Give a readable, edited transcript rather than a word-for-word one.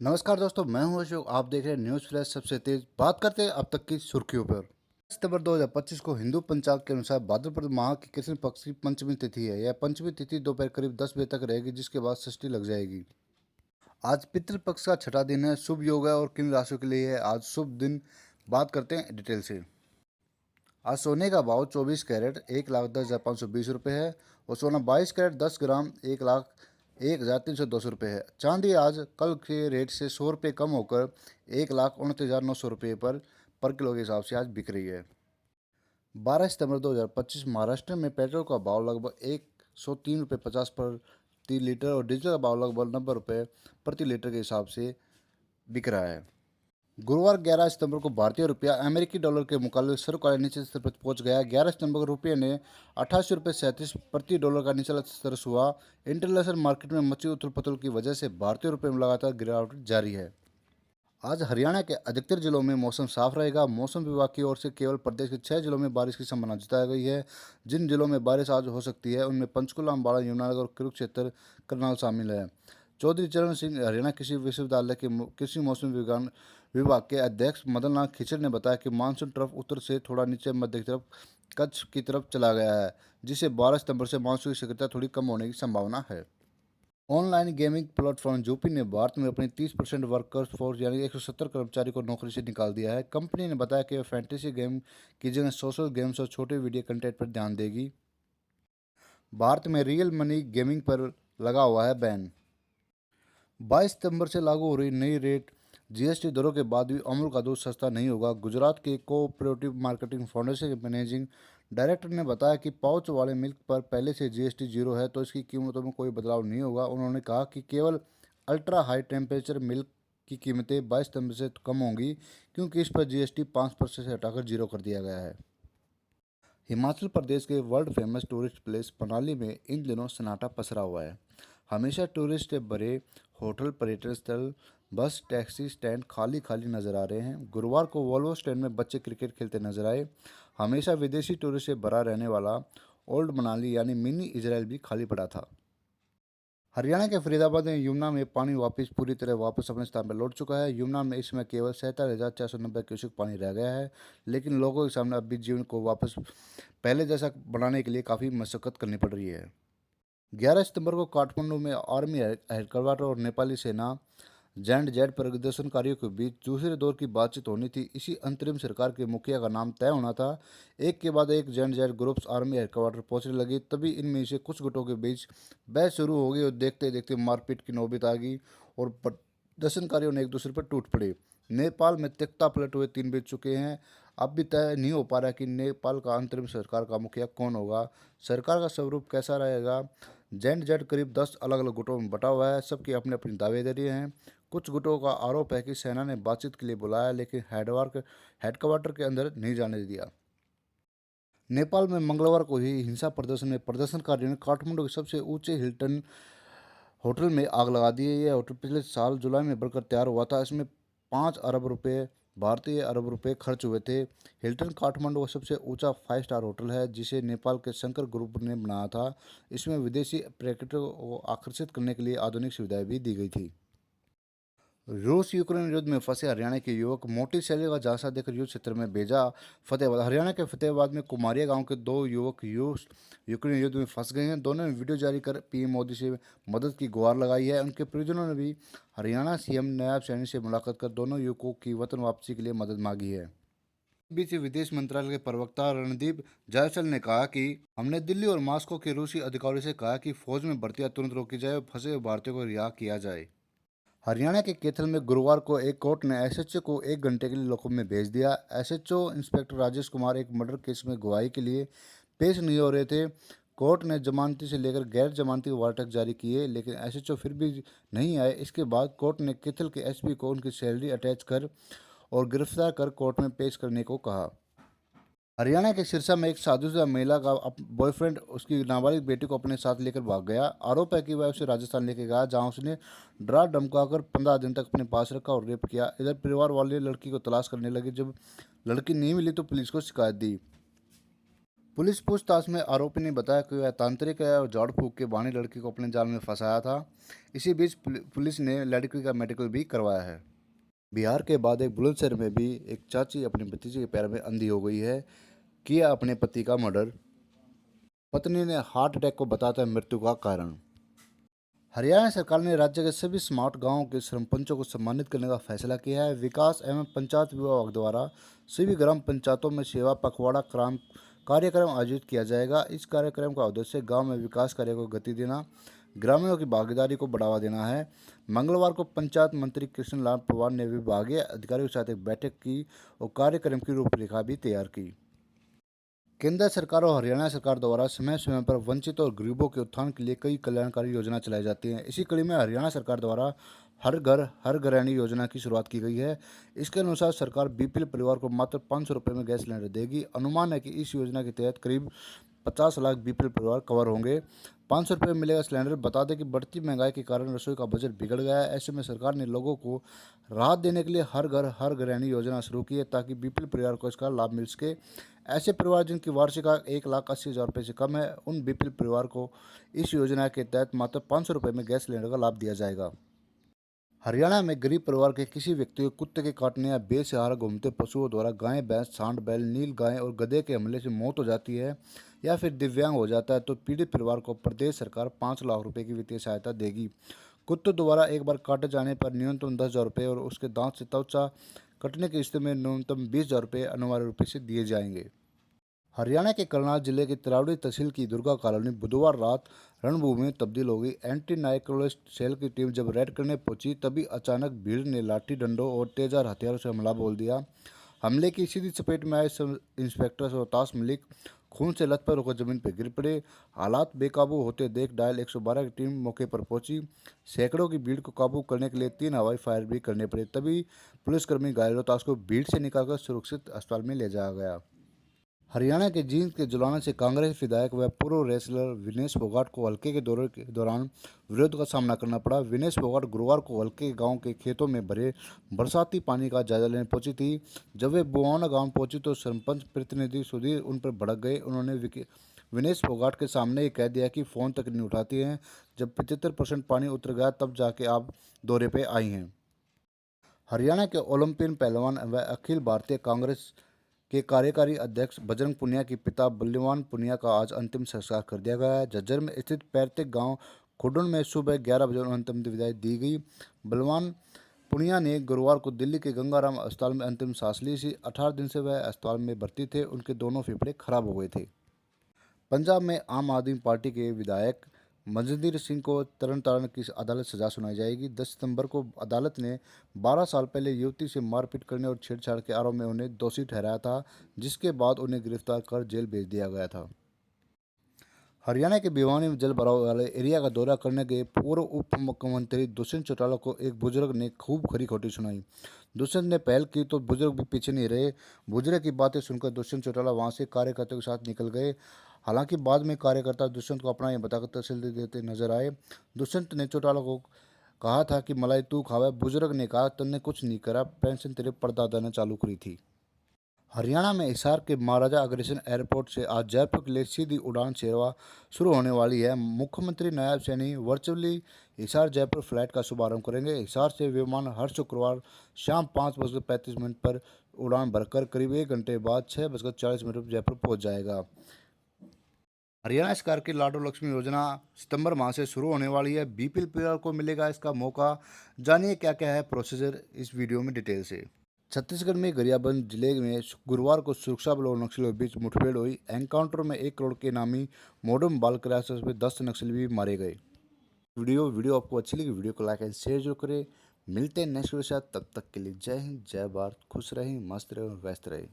नमस्कार दोस्तों, मैं हूं अशोक। आप देख रहे हैं न्यूज़ फ्लैश सबसे तेज। बात करते हैं अब तक की सुर्खियों पर। सितंबर 2025 को हिंदू पंचांग के अनुसार भाद्रपद माह की कृष्ण पक्ष की पंचमी तिथि है। यह पंचमी तिथि दोपहर करीब 10 बजे तक रहेगी, जिसके बाद षष्ठी लग जाएगी। आज पितृपक्ष का छठा दिन है। शुभ योग है और किन राशियों के लिए है आज शुभ दिन, बात करते हैं डिटेल से। आज सोने का भाव 24 कैरेट 1,10,520 रुपये है और सोना 22 कैरेट 10 ग्राम 1,01,0302 रुपये है। चांदी आज कल के रेट से 100 रुपये कम होकर 1,29,900 रुपये पर किलो के हिसाब से आज बिक रही है। 12 सितंबर 2025 महाराष्ट्र में पेट्रोल का भाव लगभग 103 रुपये 50 प्रति लीटर और डीजल का भाव लगभग 90 रुपये प्रति लीटर के हिसाब से बिक रहा है। गुरुवार 11 सितंबर को भारतीय रुपया अमेरिकी डॉलर के मुकाबले सर्वकालिक निचले स्तर पर पहुंच गया। 11 सितंबर को रुपये ने 88 रुपये 37 प्रति डॉलर का निचला स्तर हुआ। इंटरनेशनल मार्केट में मची उथल पुथल की वजह से भारतीय रुपये में लगातार गिरावट जारी है। आज हरियाणा के अधिकतर जिलों में मौसम साफ रहेगा। मौसम विभाग की ओर से केवल प्रदेश के 6 जिलों में बारिश की संभावना जताई गई है। जिन जिलों में बारिश आज हो सकती है उनमें पंचकुला, अम्बाला, यमुनानगर और कुरुक्षेत्र, करनाल शामिल है। चौधरी चरण सिंह हरियाणा कृषि विश्वविद्यालय के कृषि मौसम विज्ञान विभाग के अध्यक्ष मदन लाल खिचड़ ने बताया कि मानसून ट्रफ उत्तर से थोड़ा नीचे मध्य की तरफ कच्छ की तरफ चला गया है, जिससे 12 सितंबर से मानसून की सक्रियता थोड़ी कम होने की संभावना है। ऑनलाइन गेमिंग प्लेटफॉर्म जूपी ने भारत में अपनी 30% वर्कर्स फोर्स यानी 170 कर्मचारी को नौकरी से निकाल दिया है। कंपनी ने बताया कि वह फैंटेसी गेम की जगह सोशल गेम्स और छोटे वीडियो कंटेंट पर ध्यान देगी। भारत में रियल मनी गेमिंग पर लगा हुआ है बैन। 22 सितंबर से लागू हो रही नई रेट जीएसटी दरों के बाद भी अमूल का दूध सस्ता नहीं होगा। गुजरात के कोऑपरेटिव मार्केटिंग फाउंडेशन के मैनेजिंग डायरेक्टर ने बताया कि पाउच वाले मिल्क पर पहले से जीएसटी जीरो है, तो इसकी कीमतों में कोई बदलाव नहीं होगा। उन्होंने कहा कि केवल अल्ट्रा हाई टेम्परेचर मिल्क की कीमतें 22 सितंबर से कम होंगी, क्योंकि इस पर जीएसटी 5% से हटाकर जीरो कर दिया गया है। हिमाचल प्रदेश के world famous tourist place Manali में इन दिनों सन्नाटा पसरा हुआ है। हमेशा टूरिस्ट से भरे होटल, पर्यटन स्थल, बस, टैक्सी स्टैंड खाली खाली नजर आ रहे हैं। गुरुवार को वॉल्वो स्टैंड में बच्चे क्रिकेट खेलते नजर आए। हमेशा विदेशी टूरिस्ट से भरा रहने वाला ओल्ड मनाली यानी मिनी इजराइल भी खाली पड़ा था। हरियाणा के फरीदाबाद में यमुना में पानी पूरी तरह वापस अपने स्थान पर लौट चुका है। यमुना में इस समय केवल 47,490 क्यूसेक पानी रह गया है, लेकिन लोगों के सामने अब भी जीवन को वापस पहले जैसा बनाने के लिए काफ़ी मशक्कत करनी पड़ रही है। 11 सितंबर को काठमांडू में आर्मी हेडक्वार्टर और नेपाली सेना जैंड जेड प्रदर्शनकारियों के बीच दूसरे दौर की बातचीत होनी थी। इसी अंतरिम सरकार के मुखिया का नाम तय होना था। एक के बाद एक जैंड जेड ग्रुप्स आर्मी हेडक्वार्टर पहुंचने लगी। तभी इनमें से कुछ गुटों के बीच बहस शुरू हो गई और देखते देखते मारपीट की नौबत आ गई और प्रदर्शनकारियों ने एक दूसरे पर टूट पड़े। नेपाल में तख्ता पलट हुए 3 बीत चुके हैं। अब भी तय नहीं हो पा रहा कि नेपाल का अंतरिम सरकार का मुखिया कौन होगा, सरकार का स्वरूप कैसा रहेगा। जैंड जेड करीब 10 अलग अलग गुटों में बटा हुआ है। सबकी अपनी अपनी दावेदारी हैं। कुछ गुटों का आरोप है कि सेना ने बातचीत के लिए बुलाया, लेकिन हेडक्वार्टर के अंदर नहीं जाने दिया। नेपाल में मंगलवार को ही हिंसा प्रदर्शन में प्रदर्शनकारियों ने काठमांडू के सबसे ऊंचे हिल्टन होटल में आग लगा दी है। यह होटल पिछले साल जुलाई में बनकर तैयार हुआ था। इसमें 5 अरब रुपये भारतीय अरब रुपये खर्च हुए थे। हिल्टन काठमांडू का सबसे ऊंचा 5 स्टार होटल है, जिसे नेपाल के शंकर ग्रुप ने बनाया था। इसमें विदेशी पर्यटकों को आकर्षित करने के लिए आधुनिक सुविधाएं भी दी गई थी। रूस यूक्रेन युद्ध में फंसे हरियाणा के युवक मोटी शैली का झांसा देकर युद्ध क्षेत्र में भेजा। फतेहाबाद हरियाणा के फतेहाबाद में कुमारिया गांव के 2 युवक यूक्रेन युद्ध में फंस गए हैं। दोनों ने वीडियो जारी कर पीएम मोदी से मदद की गुहार लगाई है। उनके परिजनों ने भी हरियाणा सीएम नायब सैनी से मुलाकात कर दोनों युवकों की वतन वापसी के लिए मदद मांगी है। बीच विदेश मंत्रालय के प्रवक्ता रणदीप जायसवाल ने कहा कि हमने दिल्ली और मॉस्को के रूसी अधिकारियों से कहा कि फौज में भर्तियां तुरंत रोकी जाए और फंसे हुए भारतीयों को रिहा किया जाए। हरियाणा के कैथल में गुरुवार को एक कोर्ट ने एसएचओ को 1 घंटे के लिए लॉकअप में भेज दिया। एसएचओ इंस्पेक्टर राजेश कुमार एक मर्डर केस में गवाही के लिए पेश नहीं हो रहे थे। कोर्ट ने जमानती से लेकर गैर जमानती वारंट जारी किए, लेकिन एसएचओ फिर भी नहीं आए। इसके बाद कोर्ट ने कैथल के एसपी को उनकी सैलरी अटैच कर और गिरफ्तार कर कोर्ट में पेश करने को कहा। हरियाणा के सिरसा में एक शादीशुदा महिला का बॉयफ्रेंड उसकी नाबालिग बेटी को अपने साथ लेकर भाग गया। आरोप है कि वह उसे राजस्थान लेकर गया, जहां उसने डरा धमकाकर 15 दिन तक अपने पास रखा और रेप किया। इधर परिवार वाले लड़की को तलाश करने लगे। जब लड़की नहीं मिली तो पुलिस को शिकायत दी। पुलिस पूछताछ में आरोपी ने बताया कि वह तांत्रिक है और झाड़ फूक के बहाने लड़की को अपने जाल में फंसाया था। इसी बीच पुलिस ने लड़की का मेडिकल भी करवाया है। बिहार के बाद एक बुलंदशहर में भी एक चाची अपने भतीजे के पैर में अंधी हो गई है। किया अपने पति का मर्डर, पत्नी ने हार्ट अटैक को बताया मृत्यु का कारण। हरियाणा सरकार ने राज्य के सभी स्मार्ट गांवों के सरपंचों को सम्मानित करने का फैसला किया है। विकास एवं पंचायत विभाग द्वारा सभी ग्राम पंचायतों में सेवा पखवाड़ा कार्यक्रम आयोजित किया जाएगा। इस कार्यक्रम का उद्देश्य गांव में विकास कार्य को गति देना, ग्रामीणों की भागीदारी को बढ़ावा देना है। मंगलवार को पंचायत मंत्री कृष्णलाल पवार ने विभागीय अधिकारियों के साथ एक बैठक की और कार्यक्रम की रूपरेखा भी तैयार की। केंद्र सरकार और हरियाणा सरकार द्वारा समय समय पर वंचित और गरीबों के उत्थान के लिए कई कल्याणकारी योजना चलाई जाती हैं। इसी कड़ी में हरियाणा सरकार द्वारा हर घर हर गृहिणी योजना की शुरुआत की गई है। इसके अनुसार सरकार बीपीएल परिवार को मात्र 500 रुपये में गैस सिलेंडर देगी। अनुमान है कि इस योजना के तहत करीब 50 लाख बीपीएल परिवार कवर होंगे। 500 रुपये में मिलेगा सिलेंडर। बता दें कि बढ़ती महंगाई के कारण रसोई का बजट बिगड़ गया है। ऐसे में सरकार ने लोगों को राहत देने के लिए हर घर हर गृहिणी योजना शुरू की है ताकि बीपीएल परिवार को इसका लाभ मिल सके। ऐसे परिवार जिनकी वार्षिक आय 1,80,000 रुपये से कम है, उन बीपीएल परिवार को इस योजना के तहत मात्र 500 रुपये में गैस सिलेंडर का लाभ दिया जाएगा। हरियाणा में गरीब परिवार के किसी व्यक्ति को कुत्ते के काटने या बेसहारा घूमते पशुओं द्वारा गाय, भैंस, सांड, बैल, नील गाय और गधे के हमले से मौत हो जाती है या फिर दिव्यांग हो जाता है तो पीड़ित परिवार को प्रदेश सरकार 5 लाख रुपए की वित्तीय सहायता देगी। कुत्तों द्वारा एक बार काटे जाने पर न्यूनतम 10,000 रुपये और उसके दांत से त्वचा कटने की स्थिति में न्यूनतम 20,000 रुपये अनिवार्य रूप से दिए जाएंगे। हरियाणा के करनाल जिले की तिरावड़ी तहसील की दुर्गा कॉलोनी बुधवार रात रणभूमि में तब्दील हो गई। एंटी नार्कोटिक्स सेल की टीम जब रेड करने पहुंची तभी अचानक भीड़ ने लाठी डंडों और तेजार हथियारों से हमला बोल दिया। हमले की सीधी चपेट में आए सब इंस्पेक्टर रोहतास मलिक खून से लथपथ होकर जमीन पर गिर पड़े। हालात बेकाबू होते देख डायल 112 की टीम मौके पर पहुंची। सैकड़ों की भीड़ को काबू करने के लिए 3 हवाई फायर भी करने पड़े, तभी पुलिसकर्मी घायल रोहतास को भीड़ से निकालकर सुरक्षित अस्पताल में ले जाया गया। हरियाणा के जींद के जुलाना से कांग्रेस विधायक व पूर्व रेसलर विनेश फोगाट को हल्के के दौरे के दौरान विरोध का सामना करना पड़ा। विनेश फोगाट गुरुवार को हल्के गांव के खेतों में भरे बरसाती पानी का जायजा लेने पहुंची थी। जब वे बुआना गांव पहुंची तो सरपंच प्रतिनिधि सुधीर उन पर भड़क गए। उन्होंने विनेश फोगाट के सामने ये कह दिया कि फ़ोन तक नहीं उठाती हैं। जब 75% पानी उतर गया तब जाके आप दौरे पर आई हैं। हरियाणा के ओलंपियन पहलवान व अखिल भारतीय कांग्रेस के कार्यकारी अध्यक्ष बजरंग पुनिया के पिता बल्लीवान पुनिया का आज अंतिम संस्कार कर दिया गया है। झज्जर में स्थित पैतृक गांव खुडन में सुबह 11 बजे अंतिम विदाई दी गई। बलवान पुनिया ने गुरुवार को दिल्ली के गंगाराम अस्पताल में अंतिम सांस ली थी। 18 दिन से वह अस्पताल में भर्ती थे। उनके दोनों फेफड़े खराब हो गए थे। पंजाब में आम आदमी पार्टी के विधायक मनजिंदर सिंह को तरन तारण की अदालत सजा सुनाई जाएगी। 10 सितंबर को अदालत ने 12 साल पहले युवती से मारपीट करने और छेड़छाड़ के आरोप में उन्हें दोषी ठहराया था, जिसके बाद उन्हें गिरफ्तार कर जेल भेज दिया गया था। हरियाणा के भिवानी में जल भराव वाले एरिया का दौरा करने गए पूर्व उप मुख्यमंत्री दुष्यंत चौटाला को एक बुजुर्ग ने खूब खरी खोटी सुनाई। दुष्यंत ने पहल की तो बुजुर्ग भी पीछे नहीं रहे। बुजुर्ग की बातें सुनकर दुष्यंत चौटाला वहां से कार्यकर्ताओं के साथ निकल गए। हालांकि बाद में कार्यकर्ता दुष्यंत को अपना ये बताकर तसल्ली देते नजर आए। दुष्यंत ने चौटाला को कहा था कि मलाई तू खावे। बुजुर्ग ने कहा तन्ने कुछ नहीं करा, पेंशन तेरे परदादा ने चालू करी थी। हरियाणा में हिसार के महाराजा अग्रसेन एयरपोर्ट से आज जयपुर के लिए सीधी उड़ान सेवा शुरू होने वाली है। मुख्यमंत्री नायब सैनी वर्चुअली हिसार जयपुर फ्लाइट का शुभारंभ करेंगे। हिसार से विमान हर शुक्रवार शाम 5:35 पर उड़ान भरकर करीब 1 घंटे बाद 6:40 पर जयपुर पहुंच जाएगा। हरियाणा सरकार की लाडो लक्ष्मी योजना सितंबर माह से शुरू होने वाली है। बीपीएल परिवार को मिलेगा इसका मौका। जानिए क्या क्या है प्रोसीजर इस वीडियो में डिटेल से। छत्तीसगढ़ में गरियाबंद जिले में गुरुवार को सुरक्षा बलों और नक्सलियों के बीच मुठभेड़ हुई। एनकाउंटर में 1 करोड़ के इनामी मॉडर्न बाल क्लासेस में 10 नक्सली भी मारे गए। वीडियो आपको अच्छी लगी, वीडियो को लाइक एंड शेयर जरूर करें। मिलते हैं नेक्स्ट वीडियो के साथ, तब तक के लिए जय हिंद, जय भारत, खुश रहें, मस्त रहें और व्यस्त रहें।